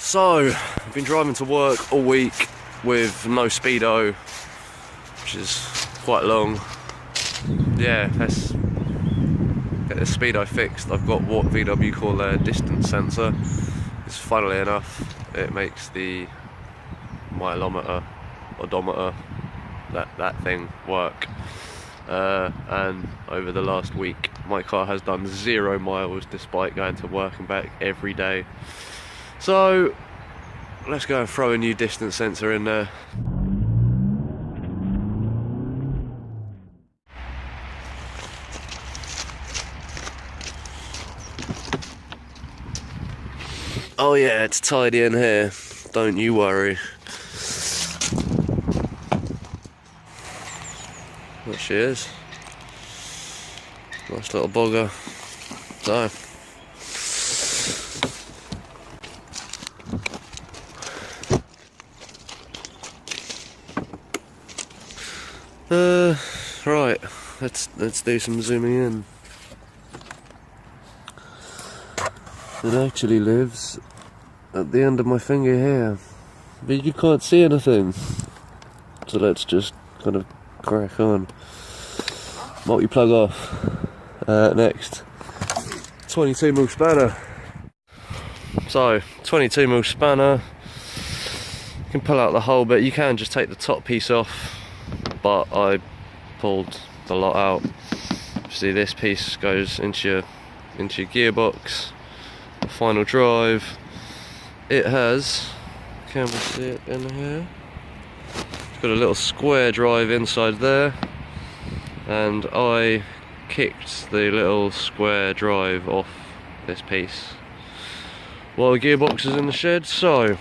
So, I've been driving to work all week with no speedo, which is quite long. Yeah, let's get the speedo fixed. I've got what VW call their distance sensor. It's funnily enough, it makes the mileometer, odometer, that thing work. And over the last week, my car has done 0 miles despite going to work and back every day. So let's go and throw a new distance sensor in there. Oh yeah, it's tidy in here, don't you worry. There she is. Nice little bugger. So right, let's do some zooming in. It actually lives at the end of my finger here, but you can't see anything. So let's just kind of crack on. Multi-plug off. Next, 22mm spanner. So 22mm spanner. You can pull out the whole bit. You can just take the top piece off, but I pulled the lot out. See, this piece goes into your gearbox, the final drive. It has, can we see it in here? It's got a little square drive inside there, and I kicked the little square drive off this piece while the gearbox is in the shed. So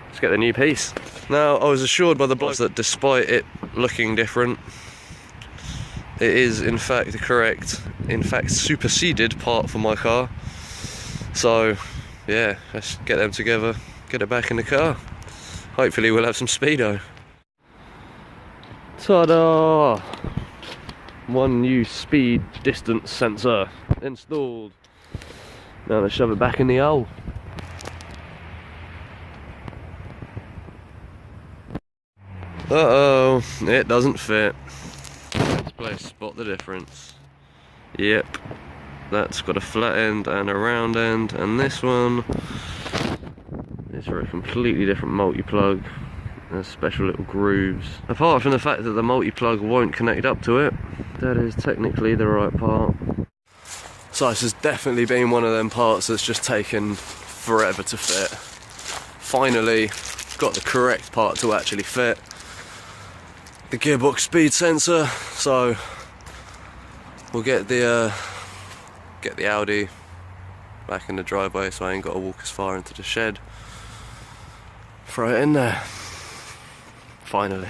let's get the new piece. Now, I was assured by the bloke that despite it looking different, it is in fact the correct, in fact superseded part for my car. So yeah, let's get them together, get it back in the car. Hopefully we'll have some speedo. Ta-da! One new speed distance sensor installed. Now let's shove it back in the hole. Uh-oh, it doesn't fit. Let's play spot the difference. Yep, that's got a flat end and a round end, and this one is for a completely different multi-plug. There's special little grooves. Apart from the fact that the multi-plug won't connect up to it, that is technically the right part. So this has definitely been one of them parts that's just taken forever to fit. Finally got the correct part to actually fit. The gearbox speed sensor, so we'll get the Audi back in the driveway so I ain't got to walk as far into the shed. Throw it in there. Finally.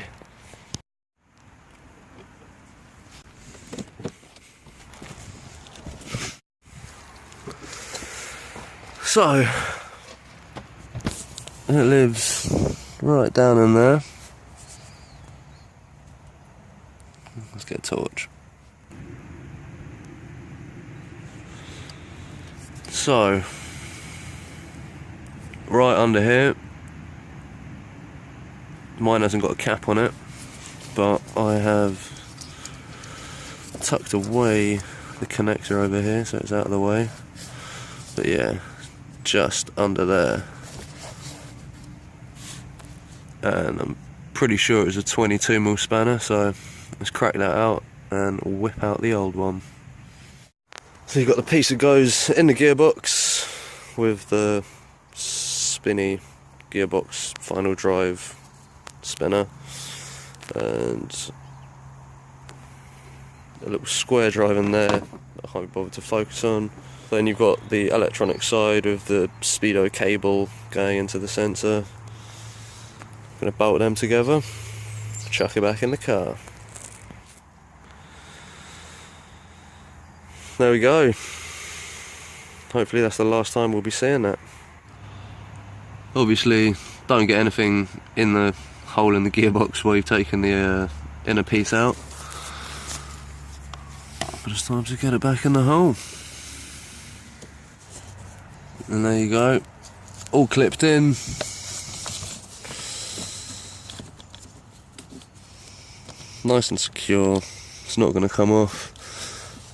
So it lives right down in there. Let's get a torch. So, right under here, mine hasn't got a cap on it, but I have tucked away the connector over here so it's out of the way. But yeah, just under there. And I'm pretty sure it was a 22mm spanner, so let's crack that out and whip out the old one. So you've got the piece that goes in the gearbox with the spinny gearbox final drive spinner, and a little square drive in there that I can't be bothered to focus on. Then you've got the electronic side with the speedo cable going into the sensor. I'm going to bolt them together, chuck it back in the car. There we go. Hopefully that's the last time we'll be seeing that. Obviously don't get anything in the hole in the gearbox while you've taken the inner piece out, but it's time to get it back in the hole. And there you go, all clipped in. Nice and secure. It's not going to come off.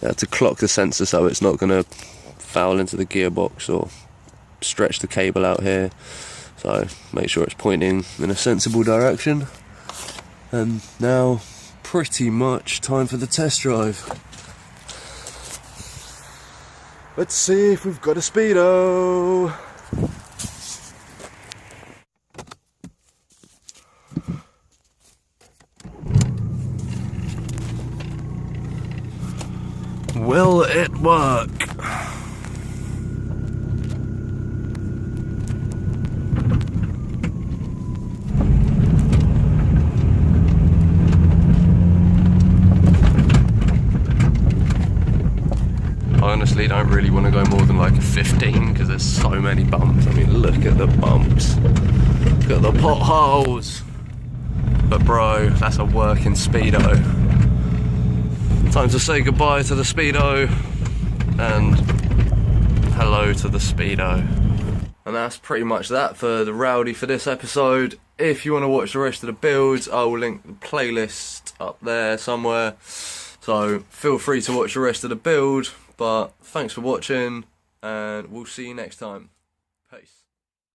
I had to clock the sensor so it's not going to foul into the gearbox or stretch the cable out here. So make sure it's pointing in a sensible direction. And now pretty much time for the test drive. Let's see if we've got a Speedo. Will it work? I honestly don't really want to go more than like a 15 because there's so many bumps. I mean, look at the bumps. Look at the potholes. But bro, that's a working Speedo. Time to say goodbye to the Speedo and hello to the Speedo. And that's pretty much that for the Rowdy for this episode. If you want to watch the rest of the builds, I will link the playlist up there somewhere. So feel free to watch the rest of the build. But thanks for watching, and we'll see you next time.